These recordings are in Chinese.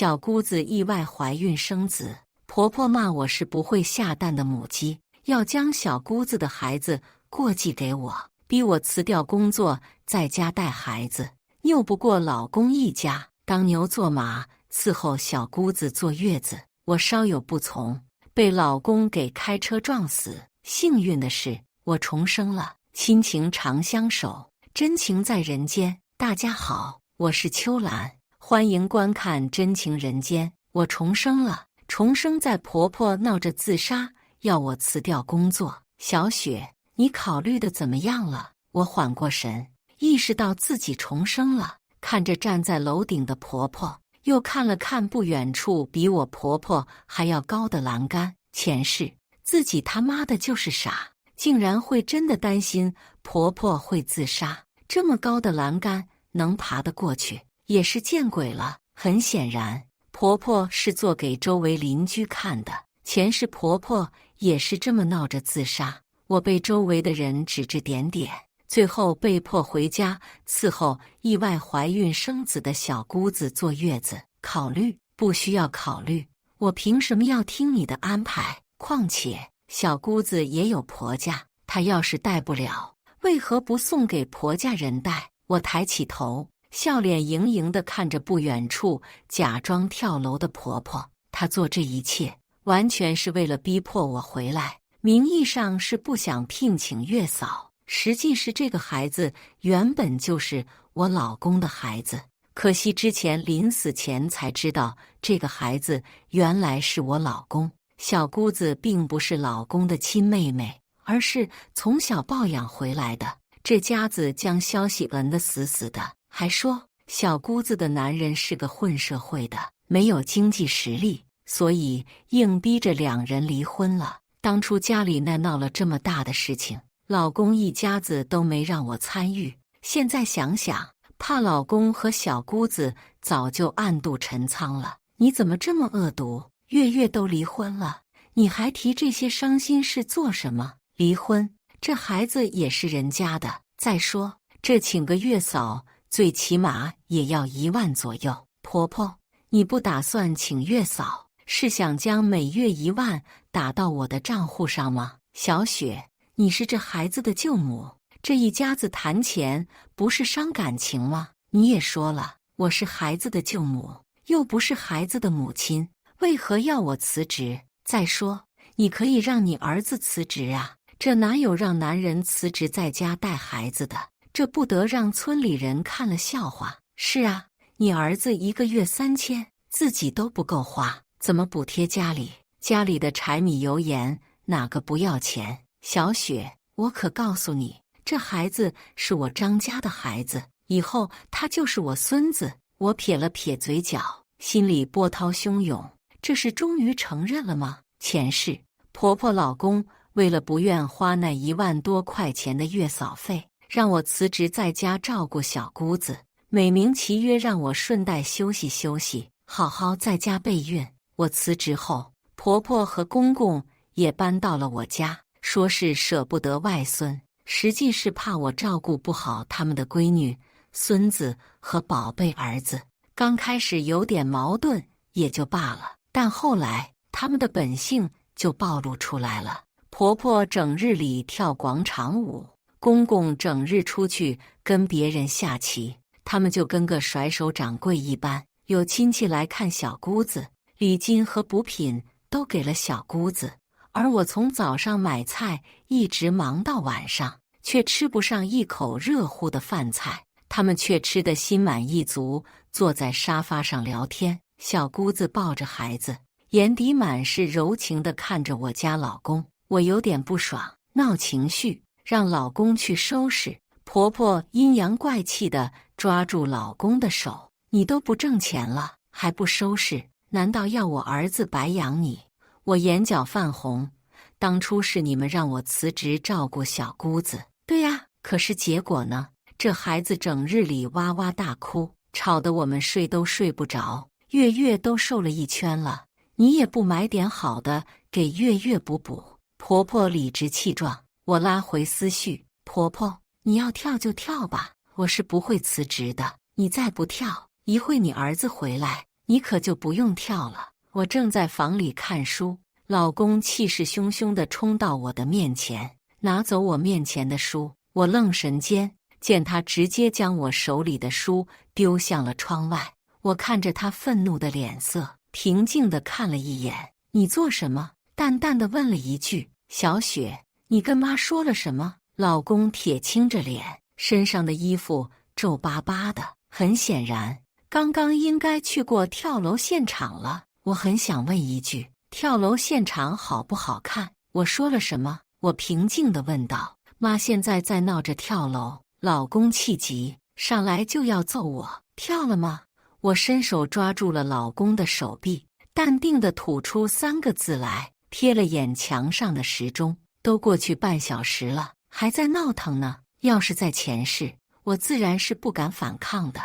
小姑子意外怀孕生子，婆婆骂我是不会下蛋的母鸡，要将小姑子的孩子过继给我，逼我辞掉工作，在家带孩子，拗不过老公一家，当牛做马，伺候小姑子坐月子。我稍有不从，被老公给开车撞死。幸运的是，我重生了，亲情长相守，真情在人间。大家好，我是秋兰，欢迎观看《真情人间》。我重生了，重生在婆婆闹着自杀，要我辞掉工作。小雪，你考虑的怎么样了？我缓过神，意识到自己重生了，看着站在楼顶的婆婆，又看了看不远处比我婆婆还要高的栏杆。前世自己他妈的就是傻，竟然会真的担心婆婆会自杀。这么高的栏杆能爬得过去，也是见鬼了。很显然，婆婆是做给周围邻居看的。前世婆婆也是这么闹着自杀，我被周围的人指指点点，最后被迫回家伺候意外怀孕生子的小姑子坐月子。考虑？不需要考虑，我凭什么要听你的安排？况且小姑子也有婆家，她要是带不了，为何不送给婆家人带？我抬起头，笑脸盈盈地看着不远处假装跳楼的婆婆。她做这一切完全是为了逼迫我回来，名义上是不想聘请月嫂，实际是这个孩子原本就是我老公的孩子。可惜之前临死前才知道这个孩子原来是我老公。小姑子并不是老公的亲妹妹，而是从小抱养回来的。这家子将消息摁得死死的，还说小姑子的男人是个混社会的，没有经济实力，所以硬逼着两人离婚了。当初家里那闹了这么大的事情，老公一家子都没让我参与。现在想想，怕老公和小姑子早就暗度陈仓了。你怎么这么恶毒？月月都离婚了，你还提这些伤心事做什么？离婚，这孩子也是人家的。再说，这请个月嫂，最起码也要1万左右。婆婆，你不打算请月嫂，是想将每月1万打到我的账户上吗？小雪，你是这孩子的舅母，这一家子谈钱不是伤感情吗？你也说了，我是孩子的舅母，又不是孩子的母亲，为何要我辞职？再说，你可以让你儿子辞职啊，这哪有让男人辞职在家带孩子的？这不得让村里人看了笑话。是啊，你儿子1个月3000，自己都不够花，怎么补贴家里？家里的柴米油盐哪个不要钱？小雪，我可告诉你，这孩子是我张家的孩子，以后他就是我孙子。我撇了撇嘴角，心里波涛汹涌。这是终于承认了吗？前世婆婆老公为了不愿花那1万多块钱的月嫂费，让我辞职在家照顾小姑子，美名其曰让我顺带休息休息，好好在家备孕。我辞职后，婆婆和公公也搬到了我家，说是舍不得外孙，实际是怕我照顾不好他们的闺女、孙子和宝贝儿子。刚开始有点矛盾也就罢了，但后来他们的本性就暴露出来了。婆婆整日里跳广场舞，公公整日出去跟别人下棋，他们就跟个甩手掌柜一般。有亲戚来看小姑子，礼金和补品都给了小姑子，而我从早上买菜一直忙到晚上，却吃不上一口热乎的饭菜。他们却吃得心满意足，坐在沙发上聊天。小姑子抱着孩子，眼底满是柔情地看着我家老公。我有点不爽，闹情绪，让老公去收拾。婆婆阴阳怪气地抓住老公的手：“你都不挣钱了，还不收拾？难道要我儿子白养你？”我眼角泛红，当初是你们让我辞职照顾小姑子。对呀，可是结果呢？这孩子整日里哇哇大哭，吵得我们睡都睡不着，月月都瘦了1圈了。你也不买点好的给月月补补。婆婆理直气壮，我拉回思绪：婆婆，你要跳就跳吧，我是不会辞职的。你再不跳，一会你儿子回来，你可就不用跳了。我正在房里看书，老公气势汹汹地冲到我的面前，拿走我面前的书。我愣神间，见他直接将我手里的书丢向了窗外。我看着他愤怒的脸色，平静地看了一眼。你做什么？淡淡地问了一句。小雪，你跟妈说了什么？老公铁青着脸，身上的衣服皱巴巴的，很显然刚刚应该去过跳楼现场了。我很想问一句，跳楼现场好不好看？我说了什么？我平静地问道。妈现在在闹着跳楼。老公气急，上来就要揍我。跳了吗？我伸手抓住了老公的手臂，淡定地吐出3个字来，瞥了眼墙上的时钟，都过去半小时了，还在闹腾呢。要是在前世，我自然是不敢反抗的，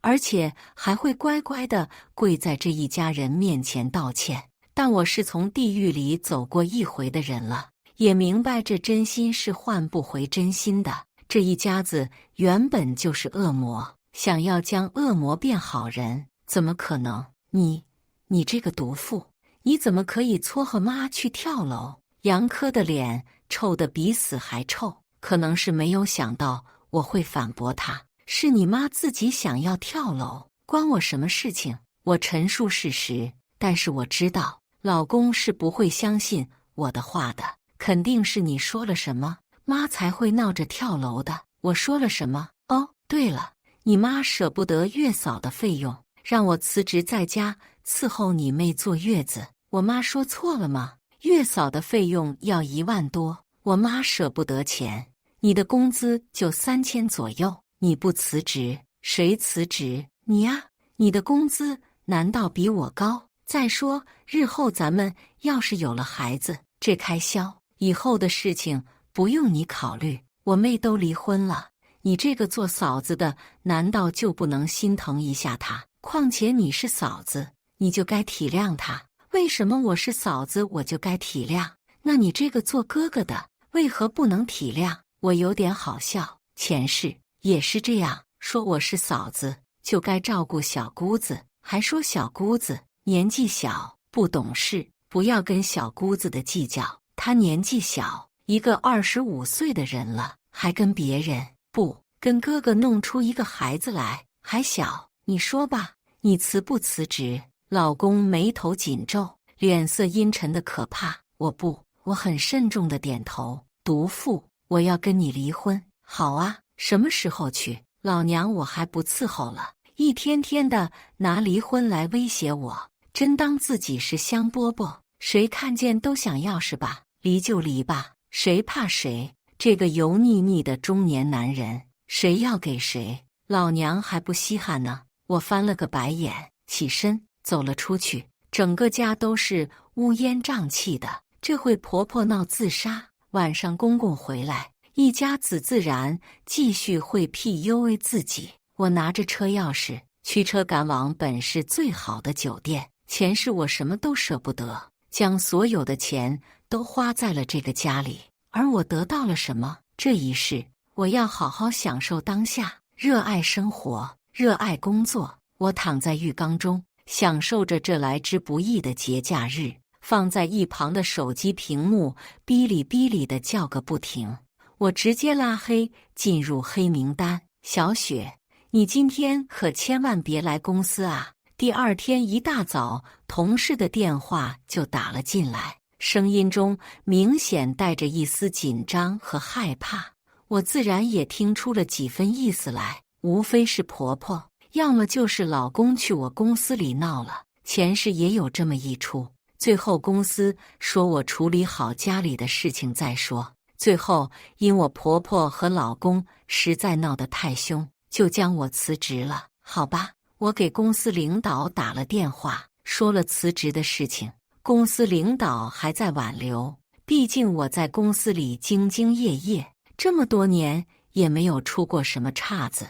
而且还会乖乖地跪在这一家人面前道歉。但我是从地狱里走过一回的人了，也明白这真心是换不回真心的。这一家子原本就是恶魔，想要将恶魔变好人，怎么可能？你这个毒妇，你怎么可以撮合妈去跳楼？杨科的脸臭得比死还臭，可能是没有想到我会反驳他。是你妈自己想要跳楼，关我什么事情？我陈述事实，但是我知道老公是不会相信我的话的，肯定是你说了什么，妈才会闹着跳楼的。我说了什么？哦，对了，你妈舍不得月嫂的费用，让我辞职在家伺候你妹坐月子。我妈说错了吗？月嫂的费用要1万多，我妈舍不得钱。你的工资就3000左右，你不辞职，谁辞职？你呀，你的工资难道比我高？再说，日后咱们要是有了孩子，这开销，以后的事情不用你考虑。我妹都离婚了，你这个做嫂子的难道就不能心疼一下她？况且你是嫂子，你就该体谅她。为什么我是嫂子我就该体谅？那你这个做哥哥的为何不能体谅？我有点好笑，前世也是这样，说我是嫂子就该照顾小姑子，还说小姑子年纪小不懂事，不要跟小姑子的计较。她年纪小，一个25岁的人了，还跟别人不跟哥哥弄出一个孩子来，还小。你说吧，你辞不辞职？老公眉头紧皱，脸色阴沉的可怕。我不，我很慎重的点头。毒妇，我要跟你离婚。好啊，什么时候去？老娘我还不伺候了，一天天的拿离婚来威胁我，真当自己是香饽饽，谁看见都想要是吧？离就离吧，谁怕谁？这个油腻腻的中年男人，谁要给谁？老娘还不稀罕呢。我翻了个白眼，起身走了出去。整个家都是乌烟瘴气的，这会婆婆闹自杀，晚上公公回来，一家子自然继续会 PUA 自己。我拿着车钥匙，驱车赶往本市最好的酒店。前世我什么都舍不得，将所有的钱都花在了这个家里，而我得到了什么？这一世我要好好享受当下，热爱生活，热爱工作。我躺在浴缸中，享受着这来之不易的节假日。放在一旁的手机屏幕哔哩哔哩的叫个不停，我直接拉黑，进入黑名单。小雪，你今天可千万别来公司啊！第二天一大早，同事的电话就打了进来，声音中明显带着一丝紧张和害怕。我自然也听出了几分意思来，无非是婆婆，要么就是老公去我公司里闹了。前世也有这么一出，最后公司说我处理好家里的事情再说。最后因我婆婆和老公实在闹得太凶，就将我辞职了。好吧，我给公司领导打了电话，说了辞职的事情。公司领导还在挽留，毕竟我在公司里兢兢业业，这么多年也没有出过什么岔子。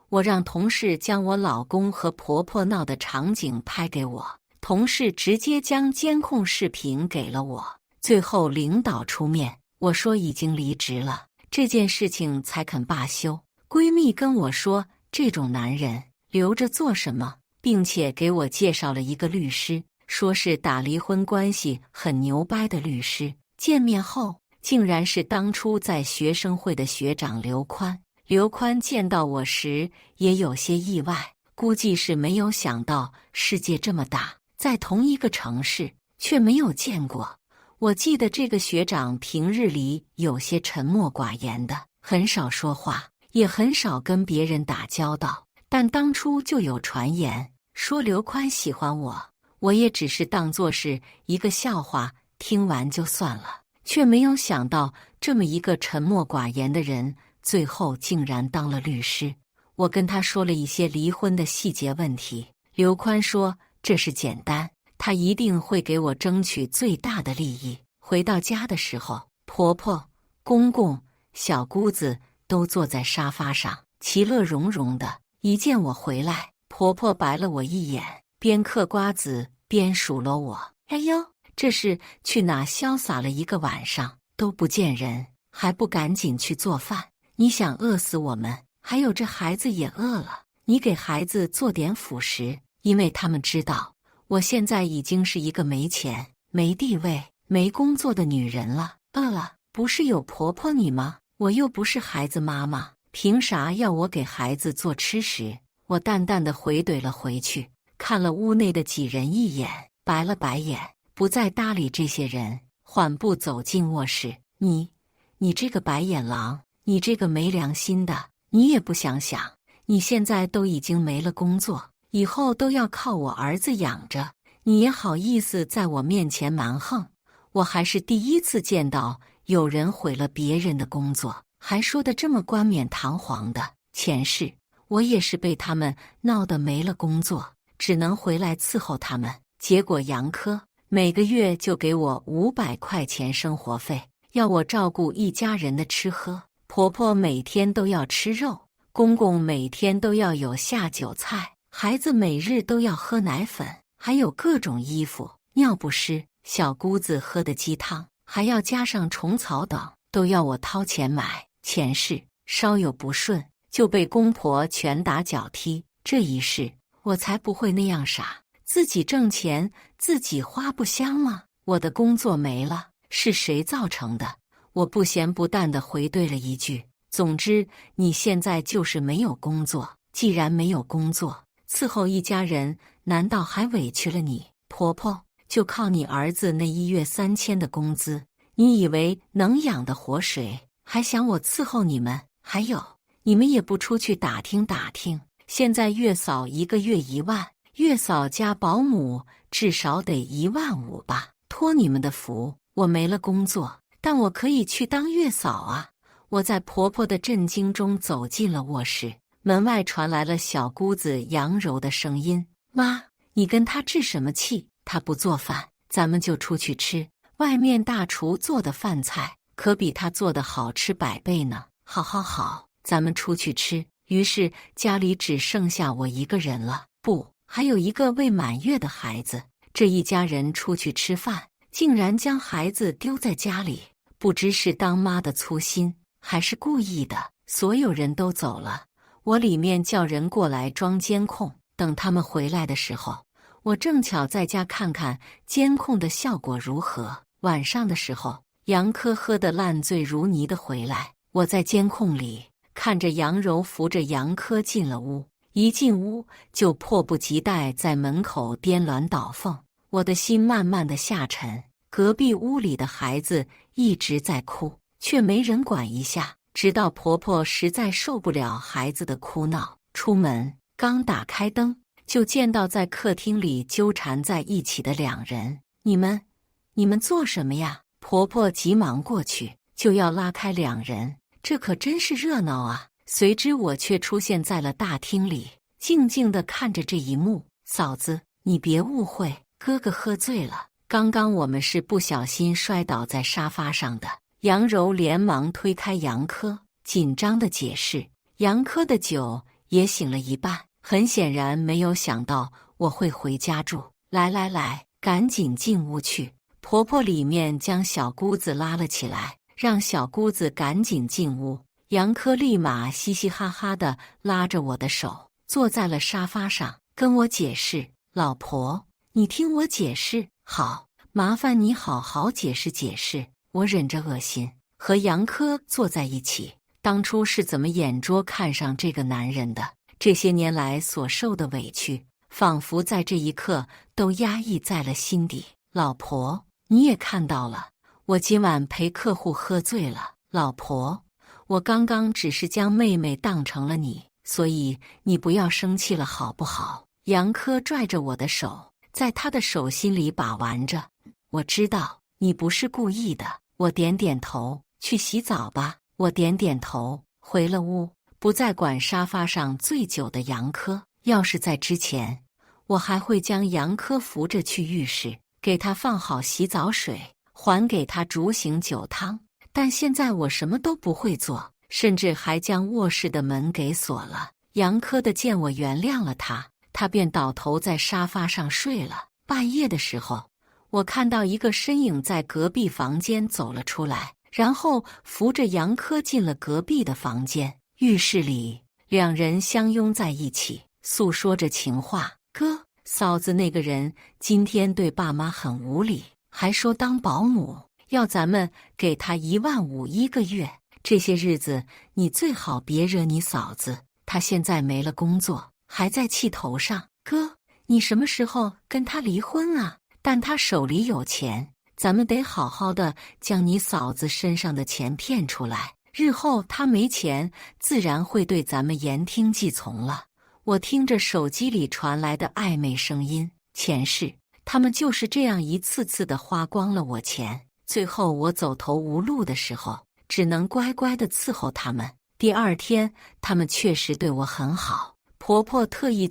我让同事将我老公和婆婆闹的场景拍给我，同事直接将监控视频给了我。最后领导出面，我说已经离职了，这件事情才肯罢休。闺蜜跟我说，这种男人留着做什么？并且给我介绍了一个律师，说是打离婚关系很牛掰的律师。见面后，竟然是当初在学生会的学长刘宽。刘宽见到我时也有些意外，估计是没有想到世界这么大，在同一个城市却没有见过。我记得这个学长平日里有些沉默寡言的，很少说话，也很少跟别人打交道。但当初就有传言说刘宽喜欢我，我也只是当作是一个笑话，听完就算了，却没有想到这么一个沉默寡言的人，最后竟然当了律师。我跟他说了一些离婚的细节问题，刘宽说这是简单，他一定会给我争取最大的利益。回到家的时候，婆婆、公公、小姑子都坐在沙发上，其乐融融的。一见我回来，婆婆白了我一眼，边嗑瓜子边数落我：“哎呦，这是去哪潇洒了一个晚上，都不见人，还不赶紧去做饭？你想饿死我们？还有这孩子也饿了，你给孩子做点辅食。”因为他们知道我现在已经是一个没钱、没地位、没工作的女人了，饿了不是有婆婆你吗？我又不是孩子妈妈，凭啥要我给孩子做吃食？我淡淡的回怼了回去，看了屋内的几人一眼，白了白眼，不再搭理这些人，缓步走进卧室。你这个白眼狼，你这个没良心的，你也不想想，你现在都已经没了工作，以后都要靠我儿子养着，你也好意思在我面前蛮横？我还是第一次见到有人毁了别人的工作，还说得这么冠冕堂皇的。前世我也是被他们闹得没了工作，只能回来伺候他们。结果杨科每个月就给我500块钱生活费，要我照顾一家人的吃喝。婆婆每天都要吃肉，公公每天都要有下酒菜，孩子每日都要喝奶粉，还有各种衣服、尿不湿，小姑子喝的鸡汤，还要加上虫草等，都要我掏钱买。前世稍有不顺就被公婆拳打脚踢，这一世我才不会那样傻，自己挣钱自己花不香吗？我的工作没了，是谁造成的？我不咸不淡地回怼了一句：总之你现在就是没有工作，既然没有工作，伺候一家人难道还委屈了你？婆婆就靠你儿子那1月3000的工资，你以为能养得活谁？还想我伺候你们？还有你们也不出去打听打听，现在月嫂1个月1万，月嫂加保姆至少得15000吧？托你们的福，我没了工作，但我可以去当月嫂啊！我在婆婆的震惊中走进了卧室，门外传来了小姑子杨柔的声音：“妈，你跟她置什么气？她不做饭，咱们就出去吃。外面大厨做的饭菜可比她做的好吃100倍呢。好好好，咱们出去吃。”于是家里只剩下我一个人了，不，还有一个未满月的孩子。这一家人出去吃饭，竟然将孩子丢在家里，不知是当妈的粗心，还是故意的。所有人都走了，我里面叫人过来装监控，等他们回来的时候，我正巧在家看看监控的效果如何。晚上的时候，杨科喝得烂醉如泥的回来，我在监控里看着杨柔扶着杨科进了屋，一进屋就迫不及待在门口颠鸾倒凤，我的心慢慢的下沉。隔壁屋里的孩子一直在哭，却没人管一下，直到婆婆实在受不了孩子的哭闹，出门刚打开灯，就见到在客厅里纠缠在一起的2人。你们做什么呀？婆婆急忙过去就要拉开2人，这可真是热闹啊！随之我却出现在了大厅里，静静地看着这一幕。嫂子，你别误会，哥哥喝醉了，刚刚我们是不小心摔倒在沙发上的。杨柔连忙推开杨科，紧张地解释。杨科的酒也醒了一半，很显然没有想到我会回家住。来，赶紧进屋去。婆婆里面将小姑子拉了起来，让小姑子赶紧进屋。杨科立马嘻嘻哈哈地拉着我的手，坐在了沙发上，跟我解释。老婆，你听我解释。好，麻烦你好好解释解释。我忍着恶心，和杨科坐在一起。当初是怎么眼拙看上这个男人的？这些年来所受的委屈，仿佛在这一刻都压抑在了心底。老婆，你也看到了，我今晚陪客户喝醉了。老婆，我刚刚只是将妹妹当成了你，所以你不要生气了好不好？杨科拽着我的手，在他的手心里把玩着。我知道你不是故意的。我点点头。去洗澡吧。我点点头，回了屋，不再管沙发上醉酒的杨科。要是在之前，我还会将杨科扶着去浴室，给他放好洗澡水，还给他煮醒酒汤。但现在我什么都不会做，甚至还将卧室的门给锁了。杨科的见我原谅了他，他便倒头在沙发上睡了。半夜的时候，我看到一个身影在隔壁房间走了出来，然后扶着杨科进了隔壁的房间。浴室里，两人相拥在一起，诉说着情话。哥，嫂子那个人今天对爸妈很无理，还说当保姆要咱们给他15000一个月。这些日子你最好别惹你嫂子，她现在没了工作，还在气头上。哥，你什么时候跟他离婚啊？但他手里有钱，咱们得好好的将你嫂子身上的钱骗出来，日后他没钱，自然会对咱们言听计从了。我听着手机里传来的暧昧声音，前世他们就是这样一次次的花光了我钱，最后我走投无路的时候，只能乖乖的伺候他们。第二天，他们确实对我很好，婆婆特意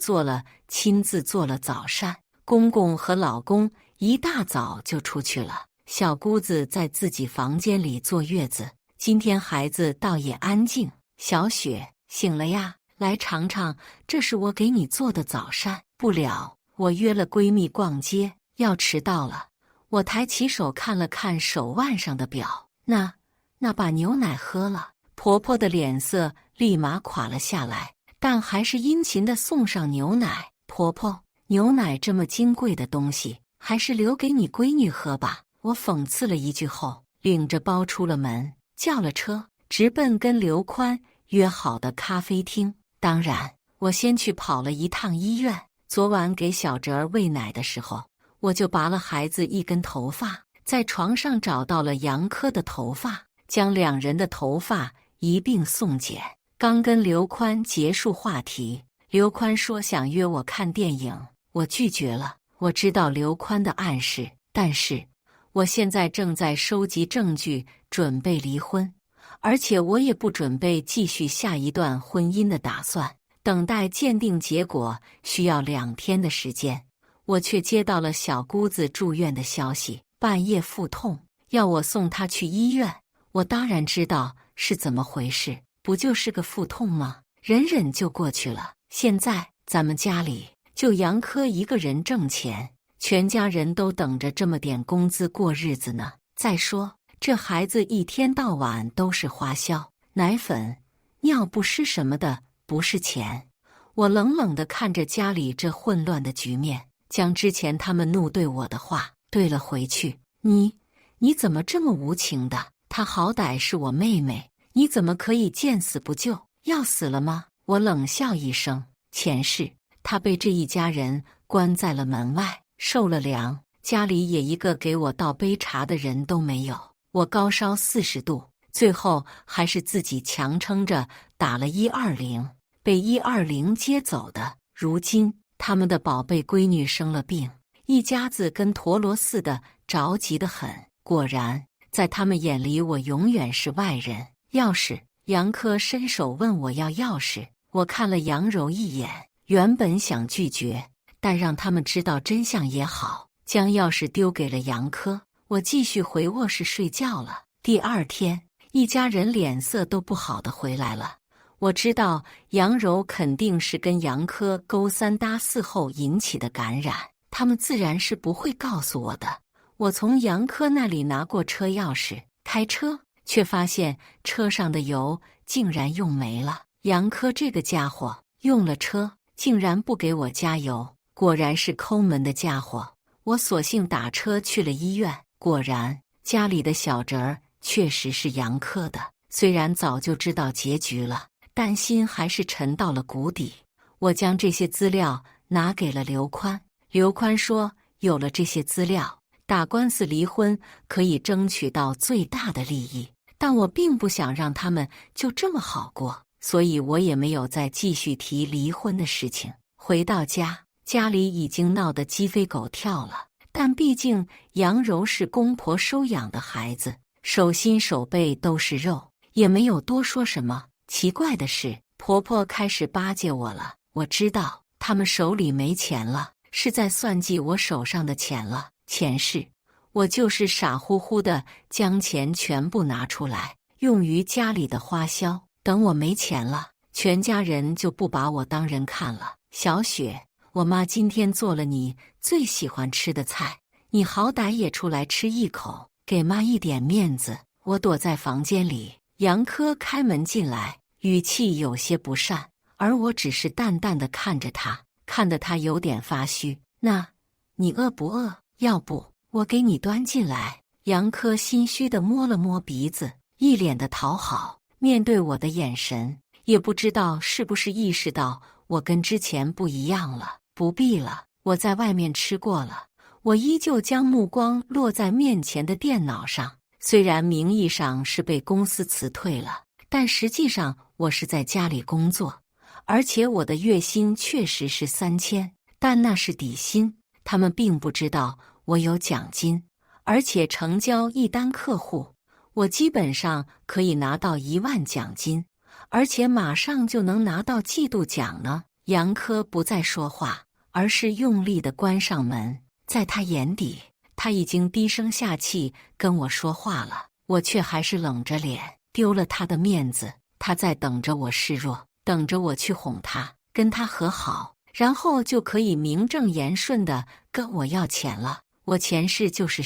亲自做了早膳，公公和老公一大早就出去了，小姑子在自己房间里坐月子。今天孩子倒也安静。小雪，醒了呀？来尝尝，这是我给你做的早膳。不了，我约了闺蜜逛街，要迟到了。我抬起手看了看手腕上的表，那把牛奶喝了。婆婆的脸色立马垮了下来，但还是殷勤地送上牛奶。婆婆，牛奶这么金贵的东西，还是留给你闺女喝吧。我讽刺了一句后，领着包出了门，叫了车，直奔跟刘宽约好的咖啡厅。当然，我先去跑了一趟医院。昨晚给小哲儿喂奶的时候，我就拔了孩子一根头发，在床上找到了杨科的头发，将两人的头发一并送检。刚跟刘宽结束话题，刘宽说想约我看电影，我拒绝了。我知道刘宽的暗示，但是我现在正在收集证据，准备离婚，而且我也不准备继续下一段婚姻的打算。等待鉴定结果需要2天的时间，我却接到了小姑子住院的消息，半夜腹痛，要我送她去医院。我当然知道是怎么回事，不就是个腹痛吗？忍忍就过去了。现在咱们家里就杨科一个人挣钱，全家人都等着这么点工资过日子呢。再说这孩子一天到晚都是花销，奶粉、尿不湿什么的，不是钱。我冷冷地看着家里这混乱的局面，将之前他们怒对我的话对了回去。你怎么这么无情的？她好歹是我妹妹，你怎么可以见死不救？要死了吗？我冷笑一声。前世她被这一家人关在了门外，受了凉，家里也一个给我倒杯茶的人都没有。我高烧40度，最后还是自己强撑着打了120，被120接走的。如今他们的宝贝闺女生了病，一家子跟陀螺似的，着急得很。果然在他们眼里，我永远是外人。钥匙，杨科伸手问我要钥匙，我看了杨柔一眼，原本想拒绝，但让他们知道真相也好，将钥匙丢给了杨科。我继续回卧室睡觉了。第二天，一家人脸色都不好的回来了。我知道杨柔肯定是跟杨科勾三搭四后引起的感染，他们自然是不会告诉我的。我从杨科那里拿过车钥匙，开车，却发现车上的油竟然用没了。杨科这个家伙用了车竟然不给我加油，果然是抠门的家伙。我索性打车去了医院，果然家里的小侄儿确实是杨科的。虽然早就知道结局了，但心还是沉到了谷底。我将这些资料拿给了刘宽，刘宽说有了这些资料，打官司离婚可以争取到最大的利益，但我并不想让他们就这么好过，所以我也没有再继续提离婚的事情。回到家，家里已经闹得鸡飞狗跳了，但毕竟杨柔是公婆收养的孩子，手心手背都是肉，也没有多说什么。奇怪的是，婆婆开始巴结我了。我知道他们手里没钱了，是在算计我手上的钱了。前世我就是傻乎乎的将钱全部拿出来，用于家里的花销。等我没钱了，全家人就不把我当人看了。小雪，我妈今天做了你最喜欢吃的菜，你好歹也出来吃一口，给妈一点面子。我躲在房间里，杨科开门进来，语气有些不善，而我只是淡淡的看着他，看得他有点发虚。那，你饿不饿？要不我给你端进来。杨科心虚的摸了摸鼻子，一脸的讨好，面对我的眼神，也不知道是不是意识到我跟之前不一样了。不必了，我在外面吃过了。我依旧将目光落在面前的电脑上，虽然名义上是被公司辞退了，但实际上我是在家里工作，而且我的月薪确实是3000，但那是底薪，他们并不知道我有奖金，而且成交一单客户，我基本上可以拿到1万奖金，而且马上就能拿到季度奖呢。杨科不再说话，而是用力地关上门。在他眼底，他已经低声下气跟我说话了，我却还是冷着脸，丢了他的面子。他在等着我示弱，等着我去哄他，跟他和好，然后就可以名正言顺地跟我要钱了。我前世就是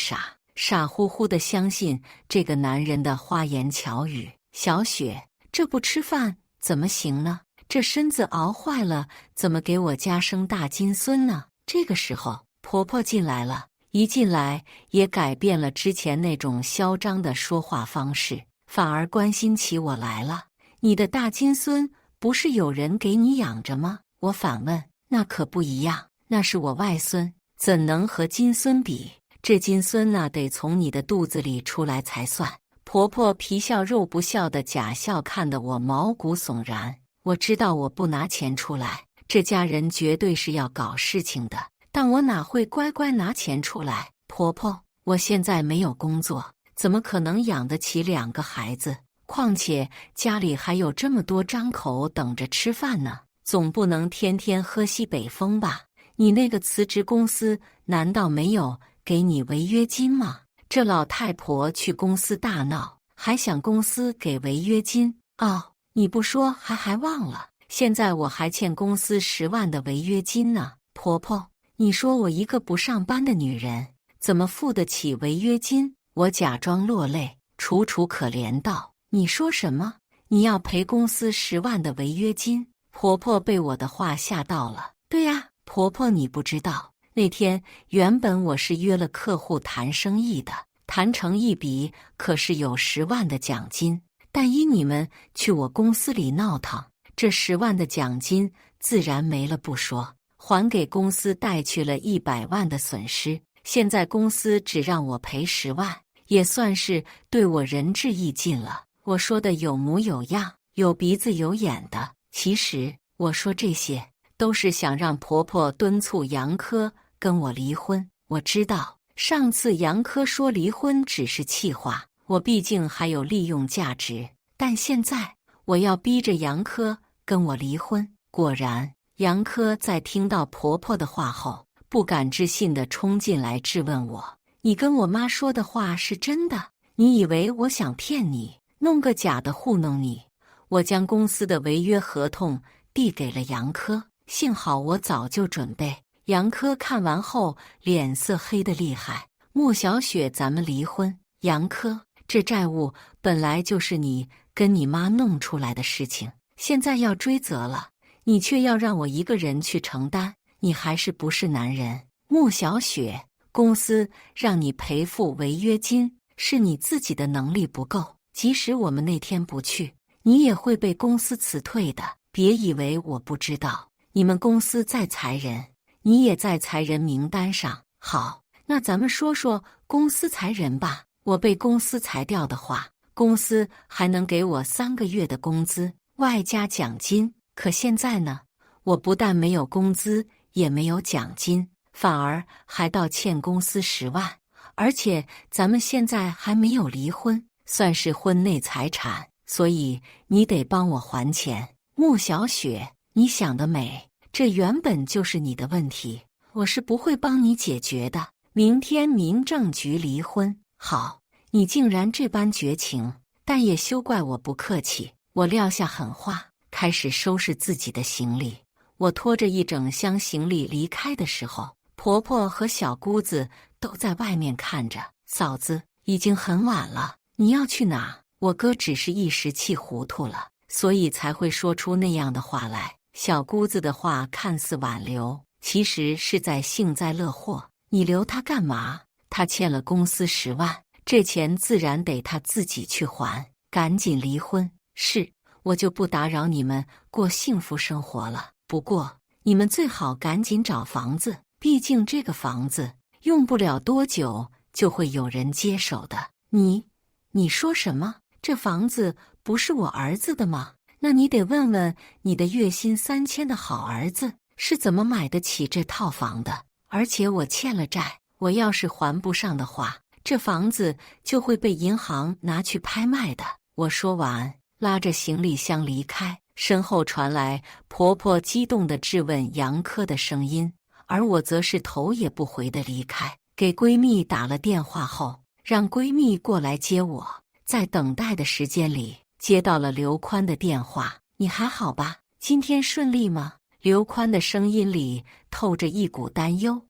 傻乎乎地相信这个男人的花言巧语。小雪，这不吃饭怎么行呢？这身子熬坏了，怎么给我家生大金孙呢？这个时候，婆婆进来了，一进来也改变了之前那种嚣张的说话方式，反而关心起我来了。你的大金孙不是有人给你养着吗？我反问。那可不一样，那是我外孙，怎能和金孙比？这金孙那得从你的肚子里出来才算。婆婆皮笑肉不笑的假笑，看得我毛骨悚然。我知道我不拿钱出来，这家人绝对是要搞事情的，但我哪会乖乖拿钱出来？婆婆，我现在没有工作，怎么可能养得起2个孩子？况且家里还有这么多张口等着吃饭呢，总不能天天喝西北风吧？你那个辞职公司难道没有给你违约金吗？这老太婆去公司大闹，还想公司给违约金？哦，你不说还忘了，现在我还欠公司10万的违约金呢。婆婆，你说我一个不上班的女人，怎么付得起违约金？我假装落泪，楚楚可怜道：你说什么？你要赔公司10万的违约金？婆婆被我的话吓到了。对呀，婆婆你不知道，那天原本我是约了客户谈生意的，谈成一笔可是有10万的奖金，但因你们去我公司里闹腾，这10万的奖金自然没了不说，还给公司带去了100万的损失。现在公司只让我赔10万，也算是对我仁至义尽了。我说的有模有样，有鼻子有眼的。其实我说这些都是想让婆婆敦促杨科跟我离婚。我知道上次杨科说离婚只是气话，我毕竟还有利用价值，但现在我要逼着杨科跟我离婚。果然，杨科在听到婆婆的话后，不敢置信地冲进来质问我：你跟我妈说的话是真的？你以为我想骗你，弄个假的糊弄你？我将公司的违约合同递给了杨科，幸好我早就准备。杨科看完后脸色黑得厉害：穆小雪，咱们离婚。杨科，这债务本来就是你跟你妈弄出来的事情，现在要追责了。你却要让我一个人去承担，你还是不是男人？穆小雪，公司让你赔付违约金，是你自己的能力不够，即使我们那天不去，你也会被公司辞退的。别以为我不知道，你们公司在裁人，你也在裁人名单上。好，那咱们说说公司裁人吧。我被公司裁掉的话，公司还能给我3个月的工资，外加奖金。可现在呢，我不但没有工资，也没有奖金，反而还倒欠公司10万。而且咱们现在还没有离婚，算是婚内财产，所以你得帮我还钱。穆小雪，你想得美，这原本就是你的问题，我是不会帮你解决的。明天民政局离婚。好，你竟然这般绝情，但也休怪我不客气。我撂下狠话，开始收拾自己的行李。我拖着一整箱行李离开的时候，婆婆和小姑子都在外面看着。嫂子，已经很晚了，你要去哪？我哥只是一时气糊涂了，所以才会说出那样的话来。小姑子的话看似挽留，其实是在幸灾乐祸。你留他干嘛？他欠了公司10万，这钱自然得他自己去还。赶紧离婚。是，我就不打扰你们过幸福生活了。不过你们最好赶紧找房子，毕竟这个房子用不了多久就会有人接手的。你说什么？这房子不是我儿子的吗？那你得问问你的月薪3000的好儿子是怎么买得起这套房的。而且我欠了债，我要是还不上的话，这房子就会被银行拿去拍卖的。我说完，拉着行李箱离开，身后传来婆婆激动地质问杨科的声音，而我则是头也不回地离开。给闺蜜打了电话后，让闺蜜过来接我。在等待的时间里，接到了刘宽的电话。你还好吧？今天顺利吗？刘宽的声音里透着一股担忧。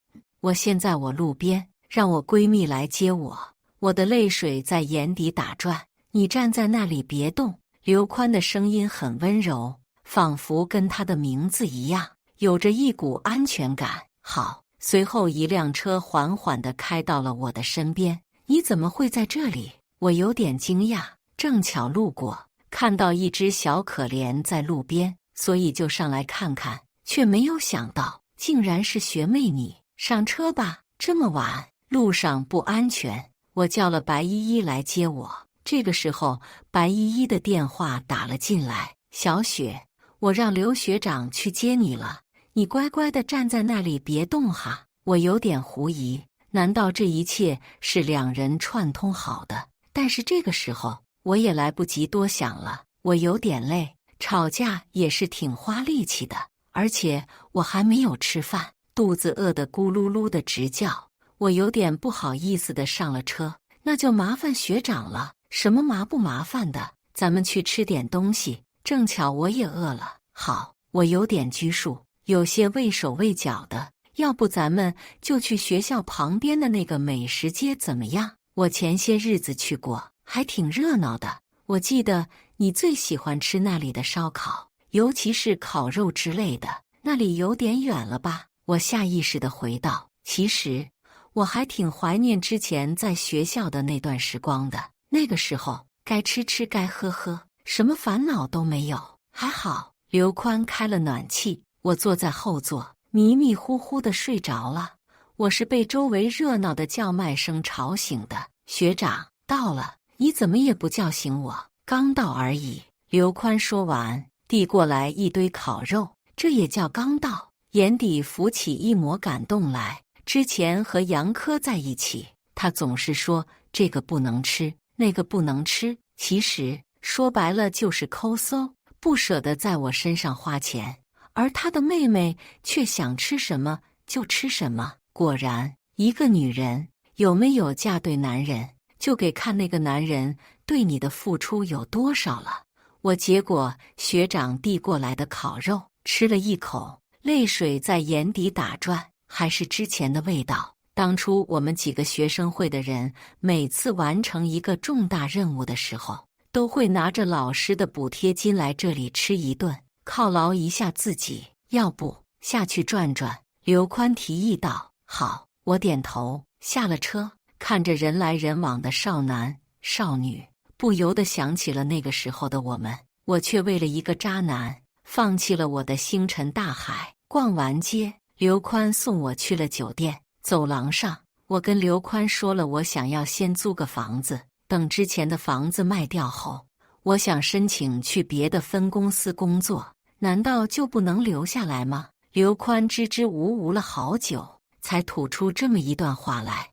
现在我路边，让我闺蜜来接我。我的泪水在眼底打转。你站在那里别动。刘宽的声音很温柔，仿佛跟他的名字一样，有着一股安全感。好。随后一辆车缓缓地开到了我的身边。你怎么会在这里？我有点惊讶，正巧路过，看到一只小可怜在路边，所以就上来看看，却没有想到竟然是学妹你。上车吧，这么晚，路上不安全。我叫了白依依来接我。这个时候，白依依的电话打了进来。小雪，我让刘学长去接你了，你乖乖地站在那里别动哈。我有点狐疑，难道这一切是2人串通好的？但是这个时候，我也来不及多想了。我有点累，吵架也是挺花力气的，而且我还没有吃饭，肚子饿得咕噜噜的直叫。我有点不好意思地上了车。那就麻烦学长了。什么麻不麻烦的？咱们去吃点东西，正巧我也饿了。好，我有点拘束，有些畏手畏脚的。要不咱们就去学校旁边的那个美食街怎么样？我前些日子去过，还挺热闹的。我记得你最喜欢吃那里的烧烤，尤其是烤肉之类的。那里有点远了吧？我下意识地回道。其实我还挺怀念之前在学校的那段时光的。那个时候该吃吃该喝喝，什么烦恼都没有。还好刘宽开了暖气，我坐在后座，迷迷糊糊的睡着了。我是被周围热闹的叫卖声吵醒的。学长到了，你怎么也不叫醒我？刚到而已。刘宽说完，递过来一堆烤肉。这也叫刚到？眼底浮起一抹感动来。之前和杨科在一起，他总是说这个不能吃，那个不能吃，其实说白了就是抠搜，不舍得在我身上花钱。而他的妹妹却想吃什么就吃什么。果然，一个女人有没有嫁对男人，就给看那个男人对你的付出有多少了。我结果学长递过来的烤肉，吃了一口，泪水在眼底打转，还是之前的味道。当初我们几个学生会的人，每次完成一个重大任务的时候，都会拿着老师的补贴金来这里吃一顿。犒劳一下自己，要不下去转转？刘宽提议道。好，我点头。下了车，看着人来人往的少男少女，不由得想起了那个时候的我们，我却为了一个渣男，放弃了我的星辰大海。逛完街，刘宽送我去了酒店。走廊上，我跟刘宽说了，我想要先租个房子，等之前的房子卖掉后，我想申请去别的分公司工作，难道就不能留下来吗？刘宽支支吾吾了好久，才吐出这么一段话来。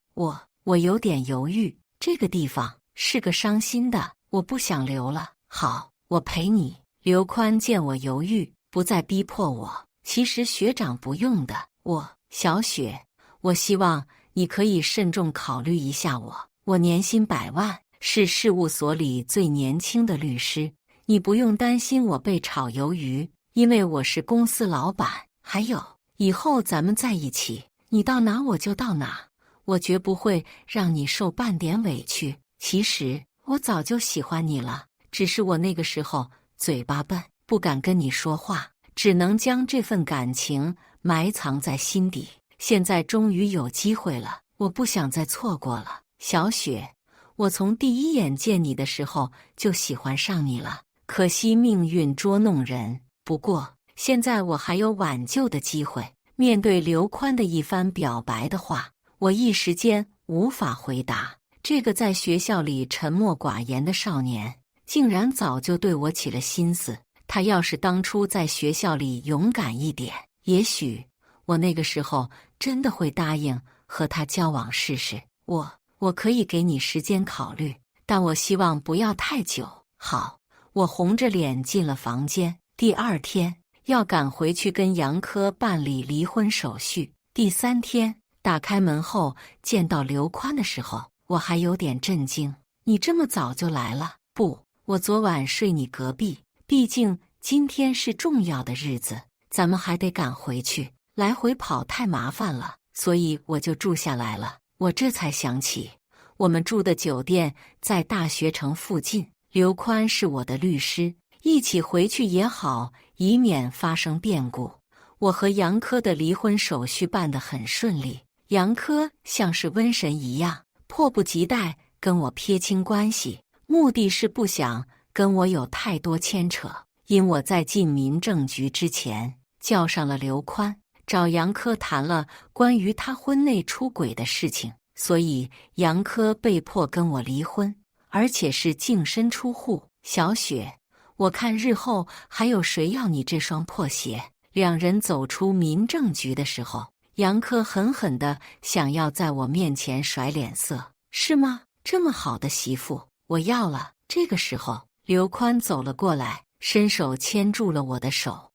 我有点犹豫，这个地方是个伤心的，我不想留了。好，我陪你。刘宽见我犹豫，不再逼迫我。其实学长不用的，小雪，我希望你可以慎重考虑一下我。我年薪100万，是事务所里最年轻的律师，你不用担心我被炒鱿鱼，因为我是公司老板。还有，以后咱们在一起，你到哪我就到哪，我绝不会让你受半点委屈。其实我早就喜欢你了，只是我那个时候嘴巴笨，不敢跟你说话，只能将这份感情埋藏在心底。现在终于有机会了，我不想再错过了。小雪，我从第一眼见你的时候就喜欢上你了，可惜命运捉弄人。不过现在我还有挽救的机会。面对刘宽的一番表白的话，我一时间无法回答。这个在学校里沉默寡言的少年，竟然早就对我起了心思。他要是当初在学校里勇敢一点，也许我那个时候真的会答应和他交往试试。我可以给你时间考虑，但我希望不要太久。好，我红着脸进了房间。第二天要赶回去跟杨科办理离婚手续。第3天打开门后见到刘宽的时候，我还有点震惊。你这么早就来了？不，我昨晚睡你隔壁，毕竟今天是重要的日子，咱们还得赶回去，来回跑太麻烦了，所以我就住下来了。我这才想起，我们住的酒店在大学城附近，刘宽是我的律师，一起回去也好，以免发生变故。我和杨科的离婚手续办得很顺利，杨科像是瘟神一样，迫不及待跟我撇清关系，目的是不想跟我有太多牵扯。因我在进民政局之前叫上了刘宽，找杨科谈了关于他婚内出轨的事情，所以杨科被迫跟我离婚，而且是净身出户。小雪，我看日后还有谁要你这双破鞋。两人走出民政局的时候，杨科狠狠地想要在我面前甩脸色。是吗？这么好的媳妇，我要了。这个时候，刘宽走了过来，伸手牵住了我的手。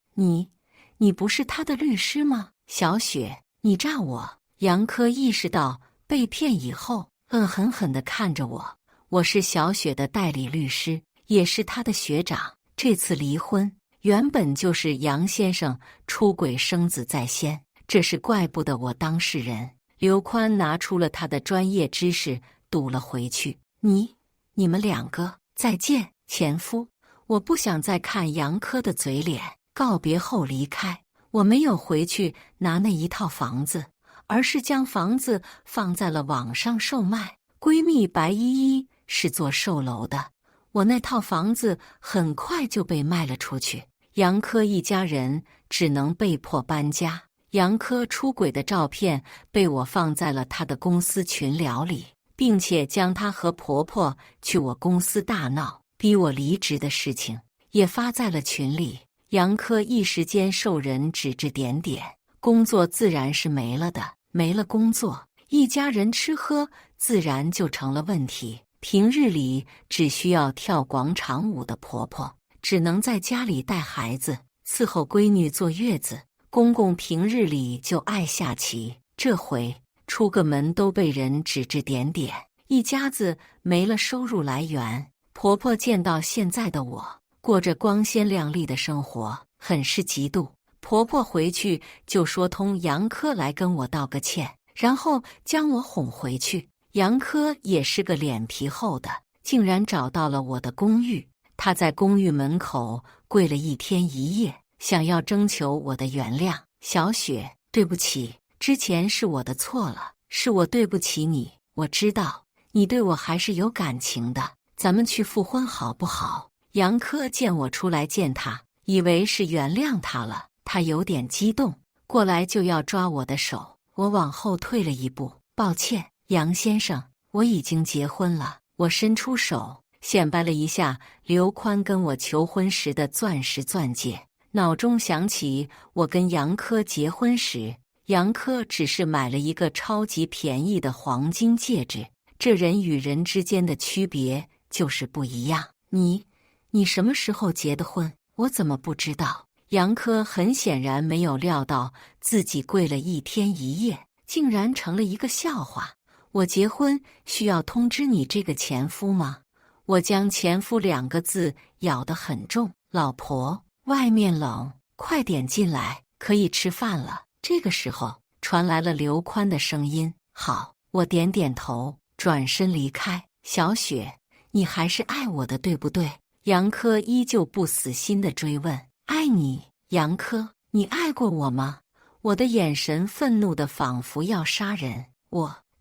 你不是他的律师吗？小雪，你诈我！杨科意识到被骗以后，恶狠狠地看着我。我是小雪的代理律师，也是他的学长。这次离婚原本就是杨先生出轨生子在先，这是怪不得我当事人。刘宽拿出了他的专业知识堵了回去。你们两个再见，前夫。我不想再看杨科的嘴脸。告别后离开，我没有回去拿那一套房子，而是将房子放在了网上售卖。闺蜜白依依是做售楼的，我那套房子很快就被卖了出去。杨科一家人只能被迫搬家。杨科出轨的照片被我放在了他的公司群聊里，并且将他和婆婆去我公司大闹逼我离职的事情也发在了群里。杨科一时间受人指指点点，工作自然是没了的。没了工作，一家人吃喝自然就成了问题。平日里只需要跳广场舞的婆婆，只能在家里带孩子，伺候闺女坐月子。公公平日里就爱下棋，这回出个门都被人指指点点，一家子没了收入来源。婆婆见到现在的我过着光鲜亮丽的生活，很是嫉妒。婆婆回去就说通杨科来跟我道个歉，然后将我哄回去。杨科也是个脸皮厚的，竟然找到了我的公寓。他在公寓门口跪了1天1夜，想要征求我的原谅。小雪，对不起，之前是我的错了，是我对不起你。我知道你对我还是有感情的，咱们去复婚好不好？杨科见我出来见他，以为是原谅他了，他有点激动，过来就要抓我的手，我往后退了一步。抱歉，杨先生，我已经结婚了。我伸出手，显摆了一下刘宽跟我求婚时的钻石钻戒，脑中想起我跟杨科结婚时，杨科只是买了一个超级便宜的黄金戒指。这人与人之间的区别就是不一样。你什么时候结的婚？我怎么不知道？杨科很显然没有料到自己跪了一天一夜，竟然成了一个笑话。我结婚需要通知你这个前夫吗？我将前夫2个字咬得很重。老婆，外面冷，快点进来，可以吃饭了。这个时候传来了刘宽的声音。好，我点点头，转身离开。小雪，你还是爱我的，对不对？杨科依旧不死心地追问。爱你。杨科，你爱过我吗？我的眼神愤怒的仿佛要杀人。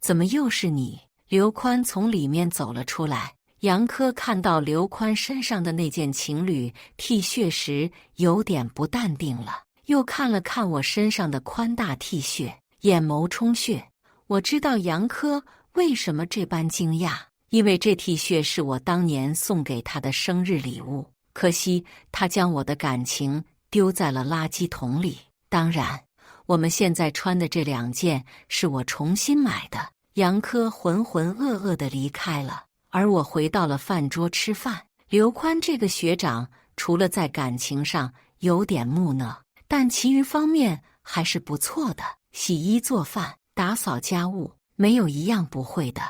怎么又是你？刘宽从里面走了出来。杨科看到刘宽身上的那件情侣 T 恤时，有点不淡定了，又看了看我身上的宽大 T 恤，眼眸充血。我知道杨科为什么这般惊讶，因为这 T 恤是我当年送给他的生日礼物，可惜他将我的感情丢在了垃圾桶里。当然，我们现在穿的这2件是我重新买的。杨科浑浑噩噩地离开了，而我回到了饭桌吃饭。刘宽这个学长除了在感情上有点木讷，但其余方面还是不错的，洗衣做饭、打扫家务，没有一样不会的。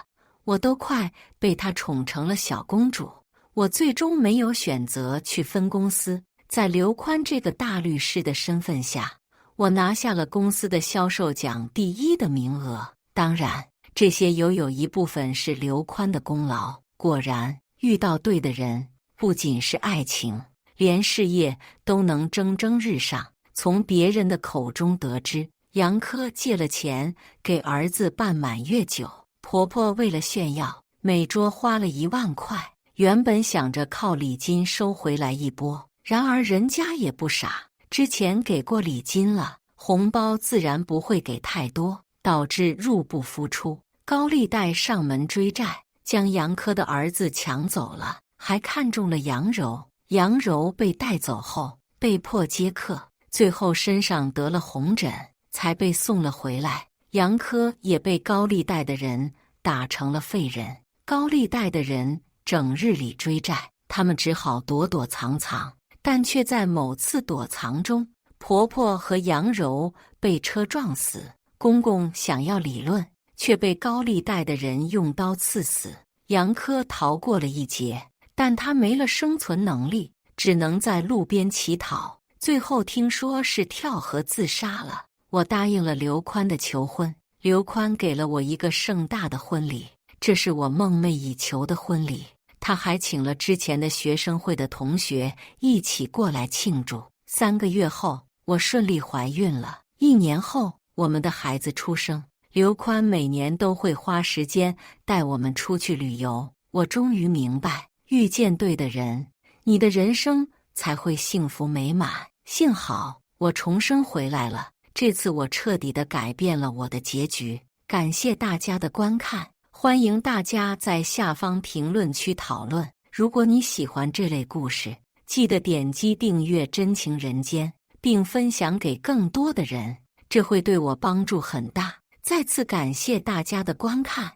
我都快被他宠成了小公主。我最终没有选择去分公司，在刘宽这个大律师的身份下，我拿下了公司的销售奖第1的名额。当然，这些有一部分是刘宽的功劳。果然，遇到对的人，不仅是爱情，连事业都能蒸蒸日上。从别人的口中得知，杨科借了钱给儿子办满月酒，婆婆为了炫耀，每桌花了1万块。原本想着靠礼金收回来一波，然而人家也不傻，之前给过礼金了，红包自然不会给太多，导致入不敷出。高利贷上门追债，将杨科的儿子抢走了，还看中了杨柔。杨柔被带走后，被迫接客，最后身上得了红疹，才被送了回来。杨科也被高利贷的人打成了废人。高利贷的人整日里追债，他们只好躲躲藏藏，但却在某次躲藏中，婆婆和杨柔被车撞死，公公想要理论，却被高利贷的人用刀刺死。杨科逃过了一劫，但他没了生存能力，只能在路边乞讨，最后听说是跳河自杀了。我答应了刘宽的求婚，刘宽给了我一个盛大的婚礼，这是我梦寐以求的婚礼。他还请了之前的学生会的同学一起过来庆祝。3个月后，我顺利怀孕了。1年后，我们的孩子出生。刘宽每年都会花时间带我们出去旅游。我终于明白，遇见对的人，你的人生才会幸福美满。幸好我重生回来了，这次我彻底地改变了我的结局。感谢大家的观看。欢迎大家在下方评论区讨论。如果你喜欢这类故事，记得点击订阅《真情人间》，并分享给更多的人，这会对我帮助很大。再次感谢大家的观看。